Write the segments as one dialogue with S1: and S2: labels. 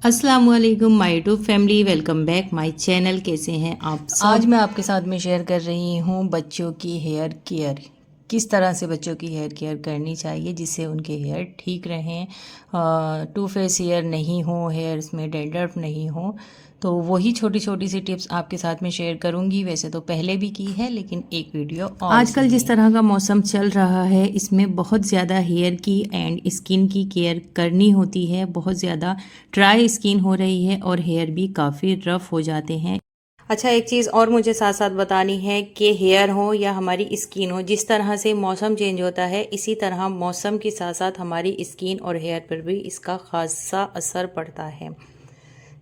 S1: अस्सलामुअलैकुम my YouTube family, welcome back my channel. कैसे हैं आप सब? आज मैं आपके साथ में शेयर कर रही हूँ बच्चों की हेयर केयर। किस तरह से बच्चों की हेयर केयर करनी चाहिए जिससे उनके हेयर ठीक रहें, टू फेस हेयर नहीं हो, हेयर्स में डैंड्रफ नहीं हो। तो वही छोटी छोटी सी टिप्स आपके साथ में शेयर करूंगी। वैसे तो पहले भी की है, लेकिन एक वीडियो और आजकल जिस तरह का मौसम चल रहा है, इसमें बहुत ज़्यादा हेयर की एंड स्किन की केयर करनी होती है। बहुत ज़्यादा ड्राई स्किन हो रही है और हेयर भी काफ़ी रफ हो जाते हैं। अच्छा, एक चीज़ और मुझे साथ साथ बतानी है कि हेयर हो या हमारी स्किन हो, जिस तरह से मौसम चेंज होता है, इसी तरह मौसम के साथ साथ हमारी स्किन और हेयर पर भी इसका खासा असर पड़ता है।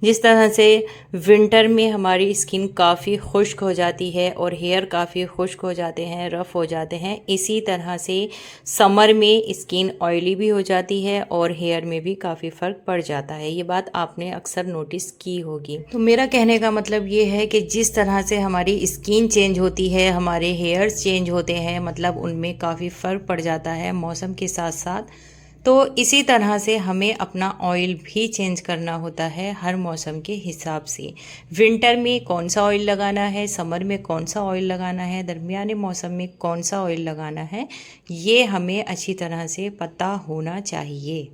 S1: जिस तरह से विंटर में हमारी स्किन काफ़ी खुश्क हो जाती है और हेयर काफ़ी खुश्क हो जाते हैं, रफ़ हो जाते हैं, इसी तरह से समर में स्किन ऑयली भी हो जाती है और हेयर में भी काफ़ी फ़र्क पड़ जाता है। ये बात आपने अक्सर नोटिस की होगी। तो मेरा कहने का मतलब ये है कि जिस तरह से हमारी स्किन चेंज होती है, हमारे हेयर्स चेंज होते हैं, मतलब उनमें काफ़ी फ़र्क पड़ जाता है मौसम के साथ साथ। तो इसी तरह से हमें अपना ऑयल भी चेंज करना होता है हर मौसम के हिसाब से। विंटर में कौन सा ऑयल लगाना है, समर में कौन सा ऑयल लगाना है, दरमियाने मौसम में कौन सा ऑयल लगाना है, ये हमें अच्छी तरह से पता होना चाहिए।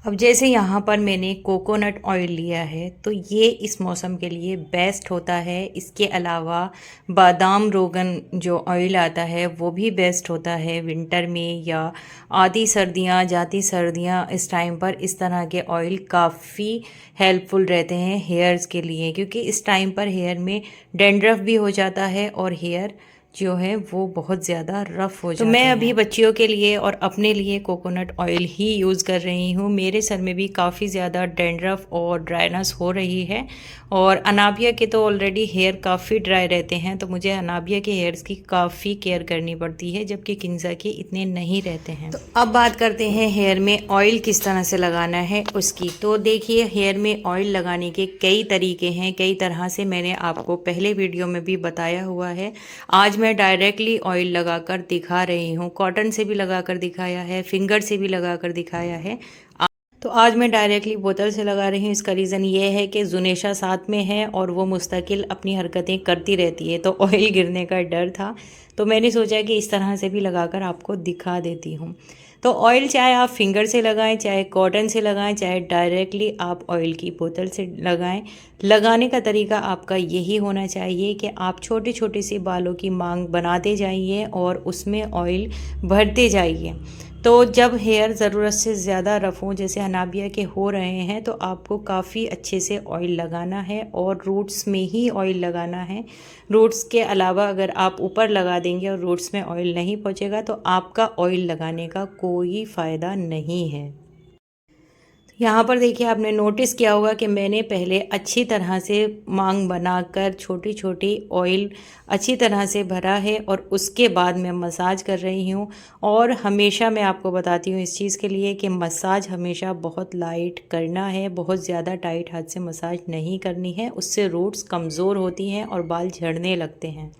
S1: अब जैसे यहाँ पर मैंने कोकोनट ऑयल लिया है, तो ये इस मौसम के लिए बेस्ट होता है। इसके अलावा बादाम रोगन जो ऑयल आता है वो भी बेस्ट होता है विंटर में, या आधी सर्दियाँ जाती सर्दियाँ, इस टाइम पर इस तरह के ऑयल काफ़ी हेल्पफुल रहते हैं हेयर्स के लिए, क्योंकि इस टाइम पर हेयर में डैंड्रफ भी हो जाता है और हेयर जो है वो बहुत ज़्यादा रफ़ हो जाते हैं। तो मैं अभी बच्चियों के लिए और अपने लिए कोकोनट ऑयल ही यूज़ कर रही हूँ। मेरे सर में भी काफ़ी ज़्यादा डैंड्रफ और ड्राइनेस हो रही है, और अनाबिया के तो ऑलरेडी हेयर काफ़ी ड्राई रहते हैं, तो मुझे अनाबिया के हेयर्स की काफ़ी केयर करनी पड़ती है, जबकि किंजा के इतने नहीं रहते हैं। तो अब बात करते हैं हेयर में ऑयल किस तरह से लगाना है उसकी। तो देखिए, हेयर में ऑयल लगाने के कई तरीके हैं, कई तरह से मैंने आपको पहले वीडियो में भी बताया हुआ है। आज मैं डायरेक्टली ऑयल लगाकर दिखा रही हूँ। कॉटन से भी लगाकर दिखाया है, फिंगर से भी लगाकर दिखाया है। तो आज मैं डायरेक्टली बोतल से लगा रही हूँ। इसका रीज़न ये है कि जुनेशा साथ में है और वो मुस्तकिल अपनी हरकतें करती रहती है, तो ऑयल गिरने का डर था, तो मैंने सोचा कि इस तरह से भी लगाकर आपको दिखा देती हूँ। तो ऑयल चाहे आप फिंगर से लगाएं, चाहे कॉटन से लगाएं, चाहे डायरेक्टली आप ऑयल की बोतल से लगाएं, लगाने का तरीका आपका यही होना चाहिए कि आप छोटे छोटे से बालों की मांग बनाते जाइए और उसमें ऑयल भरते जाइए। तो जब हेयर ज़रूरत से ज़्यादा रफ़ हों, जैसे अनाबिया के हो रहे हैं, तो आपको काफ़ी अच्छे से ऑयल लगाना है और रूट्स में ही ऑयल लगाना है। रूट्स के अलावा अगर आप ऊपर लगा देंगे और रूट्स में ऑयल नहीं पहुंचेगा, तो आपका ऑयल लगाने का कोई फ़ायदा नहीं है। यहाँ पर देखिए, आपने नोटिस किया होगा कि मैंने पहले अच्छी तरह से मांग बनाकर छोटी छोटी ऑयल अच्छी तरह से भरा है और उसके बाद मैं मसाज कर रही हूँ। और हमेशा मैं आपको बताती हूँ इस चीज़ के लिए कि मसाज हमेशा बहुत लाइट करना है, बहुत ज़्यादा टाइट हाथ से मसाज नहीं करनी है, उससे रूट्स कमज़ोर होती हैं और बाल झड़ने लगते हैं।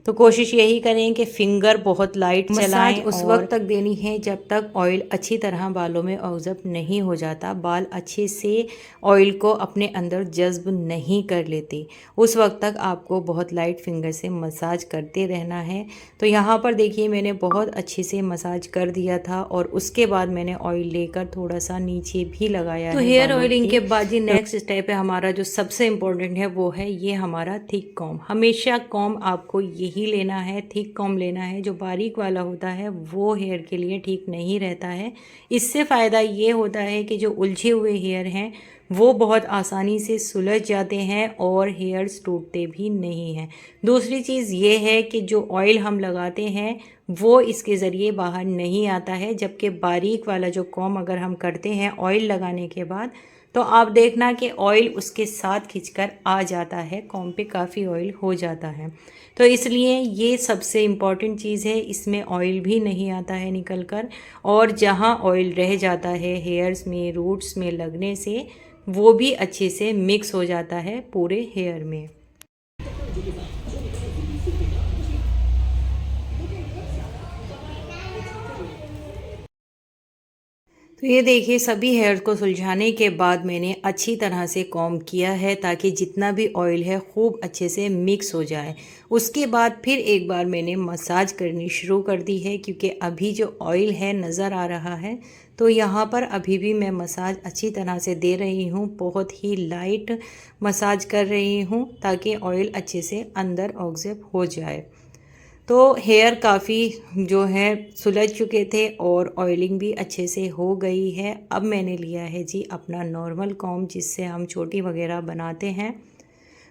S1: तो कोशिश यही करें कि फिंगर बहुत लाइट चलाएं। उस वक्त तक देनी है जब तक ऑयल अच्छी तरह बालों में ऑब्जर्व नहीं हो जाता, बाल अच्छे से ऑयल को अपने अंदर जज्ब नहीं कर लेते, उस वक्त तक आपको बहुत लाइट फिंगर से मसाज करते रहना है। तो यहाँ पर देखिए, मैंने बहुत अच्छे से मसाज कर दिया था और उसके बाद मैंने ऑयल लेकर थोड़ा सा नीचे भी लगाया है। तो हेयर ऑयलिंग के बाद जी नेक्स्ट स्टेप है हमारा, जो सबसे इम्पोर्टेंट है, वो है ये हमारा थिक कॉम्ब। हमेशा कॉम्ब आपको यही लेना है, थिक कॉम्ब लेना है। जो बारीक वाला होता है वो हेयर के लिए ठीक नहीं रहता है। इससे फ़ायदा ये होता है कि जो उलझे हुए हेयर हैं वो बहुत आसानी से सुलझ जाते हैं और हेयर्स टूटते भी नहीं हैं। दूसरी चीज़ ये है कि जो ऑयल हम लगाते हैं वो इसके ज़रिए बाहर नहीं आता है, जबकि बारीक वाला जो कॉम्ब अगर हम करते हैं ऑयल लगाने के बाद, तो आप देखना कि ऑयल उसके साथ खिंचकर आ जाता है, कॉम्ब पे काफ़ी ऑयल हो जाता है। तो इसलिए ये सबसे इम्पॉर्टेंट चीज़ है, इसमें ऑयल भी नहीं आता है निकल कर, और जहाँ ऑयल रह जाता है हेयर्स में, रूट्स में लगने से, वो भी अच्छे से मिक्स हो जाता है पूरे हेयर में। तो ये देखिए सभी हेयर को सुलझाने के बाद मैंने अच्छी तरह से कॉम्ब किया है ताकि जितना भी ऑयल है खूब अच्छे से मिक्स हो जाए। उसके बाद फिर एक बार मैंने मसाज करनी शुरू कर दी है क्योंकि अभी जो ऑयल है नज़र आ रहा है, तो यहाँ पर अभी भी मैं मसाज अच्छी तरह से दे रही हूँ। बहुत ही लाइट मसाज कर रही हूँ ताकि ऑयल अच्छे से अंदर ऑब्जर्व हो जाए। तो हेयर काफ़ी जो है सुलझ चुके थे और ऑयलिंग भी अच्छे से हो गई है। अब मैंने लिया है जी अपना नॉर्मल कॉम्ब जिससे हम चोटी वगैरह बनाते हैं।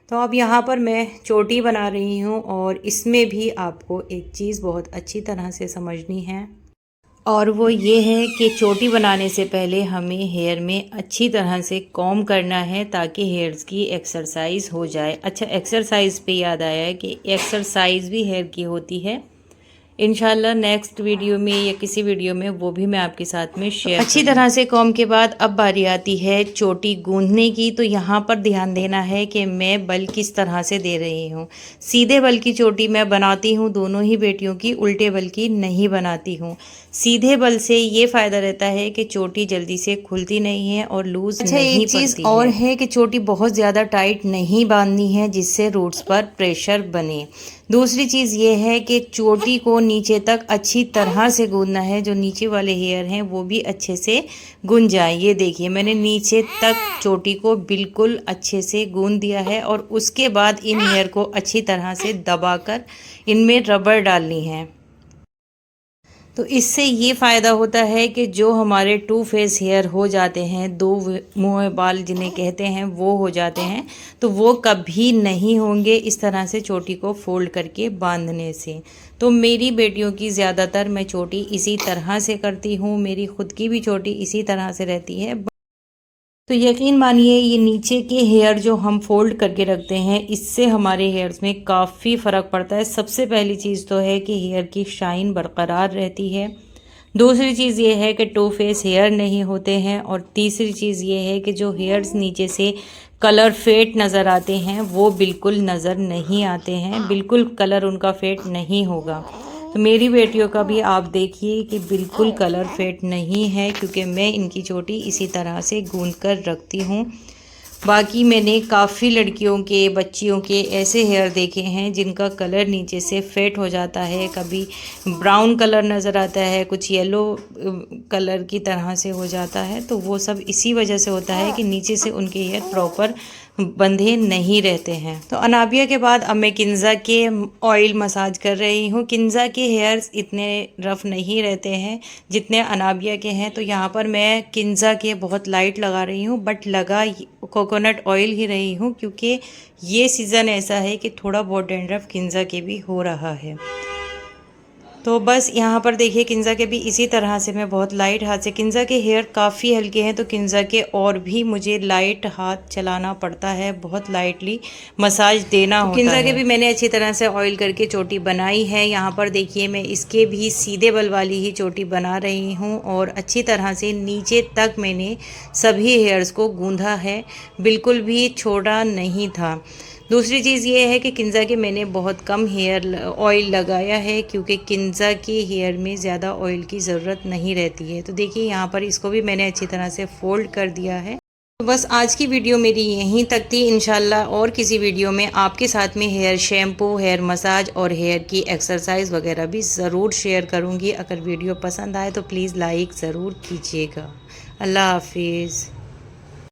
S1: तो अब यहाँ पर मैं चोटी बना रही हूँ और इसमें भी आपको एक चीज़ बहुत अच्छी तरह से समझनी है, और वो ये है कि चोटी बनाने से पहले हमें हेयर में अच्छी तरह से कॉम्ब करना है ताकि हेयर्स की एक्सरसाइज हो जाए। अच्छा, एक्सरसाइज पे याद आया है कि एक्सरसाइज भी हेयर की होती है। इंशाल्लाह नेक्स्ट वीडियो में या किसी वीडियो में वो भी मैं आपके साथ में शेयर अच्छी तरह से कॉम्ब के बाद अब बारी आती है चोटी गूंदने की। तो यहाँ पर ध्यान देना है कि मैं बल किस तरह से दे रही हूँ। सीधे बल की चोटी मैं बनाती हूँ दोनों ही बेटियों की, उल्टे बल की नहीं बनाती हूँ। सीधे बल से ये फ़ायदा रहता है कि चोटी जल्दी से खुलती नहीं है और लूज़ नहीं पड़ती है। एक चीज़ और है कि चोटी बहुत ज़्यादा टाइट नहीं बांधनी है जिससे रूट्स पर प्रेशर बने। दूसरी चीज़ ये है कि चोटी को नीचे तक अच्छी तरह से गूंदना है, जो नीचे वाले हेयर हैं वो भी अच्छे से गूंद जाए। ये देखिए मैंने नीचे तक चोटी को बिल्कुल अच्छे से गूंद दिया है और उसके बाद इन हेयर को अच्छी तरह से दबाकर इनमें रबर डालनी है। तो इससे ये फ़ायदा होता है कि जो हमारे टू फेस हेयर हो जाते हैं, दो मुँह बाल जिन्हें कहते हैं, वो हो जाते हैं, तो वो कभी नहीं होंगे इस तरह से चोटी को फोल्ड करके बांधने से। तो मेरी बेटियों की ज़्यादातर मैं चोटी इसी तरह से करती हूँ, मेरी ख़ुद की भी चोटी इसी तरह से रहती है। तो यकीन मानिए ये नीचे के हेयर जो हम फोल्ड करके रखते हैं इससे हमारे हेयर्स में काफ़ी फ़र्क पड़ता है। सबसे पहली चीज़ तो है कि हेयर की शाइन बरकरार रहती है। दूसरी चीज़ ये है कि टू फेस हेयर नहीं होते हैं, और तीसरी चीज़ ये है कि जो हेयर्स नीचे से कलर फेड नज़र आते हैं वो बिल्कुल नज़र नहीं आते हैं, बिल्कुल कलर उनका फेड नहीं होगा। तो मेरी बेटियों का भी आप देखिए कि बिल्कुल कलर फेड नहीं है क्योंकि मैं इनकी चोटी इसी तरह से गूंद कर रखती हूँ। बाकी मैंने काफ़ी लड़कियों के, बच्चियों के ऐसे हेयर देखे हैं जिनका कलर नीचे से फेड हो जाता है, कभी ब्राउन कलर नज़र आता है, कुछ येलो कलर की तरह से हो जाता है। तो वो सब इसी वजह से होता है कि नीचे से उनके हेयर प्रॉपर बंधे नहीं रहते हैं। तो अनाबिया के बाद अब मैं किंजा के ऑयल मसाज कर रही हूँ। किंजा के हेयर्स इतने रफ़ नहीं रहते हैं जितने अनाबिया के हैं, तो यहाँ पर मैं किंजा के बहुत लाइट लगा रही हूँ, बट लगा कोकोनट ऑयल ही रही हूँ क्योंकि ये सीज़न ऐसा है कि थोड़ा बहुत डैंड्रफ किंजा के भी हो रहा है। तो बस यहाँ पर देखिए किंजा के भी इसी तरह से मैं बहुत लाइट हाथ से, किंजा के हेयर काफ़ी हल्के हैं तो किंजा के और भी मुझे लाइट हाथ चलाना पड़ता है, बहुत लाइटली मसाज देना होता है। किंजा के भी मैंने अच्छी तरह से ऑयल करके चोटी बनाई है। यहाँ पर देखिए मैं इसके भी सीधे बल वाली ही चोटी बना रही हूँ और अच्छी तरह से नीचे तक मैंने सभी हेयर्स को गूंधा है, बिल्कुल भी छोड़ा नहीं था। दूसरी चीज़ ये है कि किंजा के मैंने बहुत कम हेयर ऑयल लगाया है क्योंकि किंजा के हेयर में ज़्यादा ऑयल की ज़रूरत नहीं रहती है। तो देखिए यहाँ पर इसको भी मैंने अच्छी तरह से फोल्ड कर दिया है। तो बस आज की वीडियो मेरी यहीं तक थी। इंशाल्लाह और किसी वीडियो में आपके साथ में हेयर शैम्पू, हेयर मसाज और हेयर की एक्सरसाइज वगैरह भी ज़रूर शेयर करूँगी। अगर वीडियो पसंद आए तो प्लीज़ लाइक ज़रूर कीजिएगा। अल्लाह हाफिज़।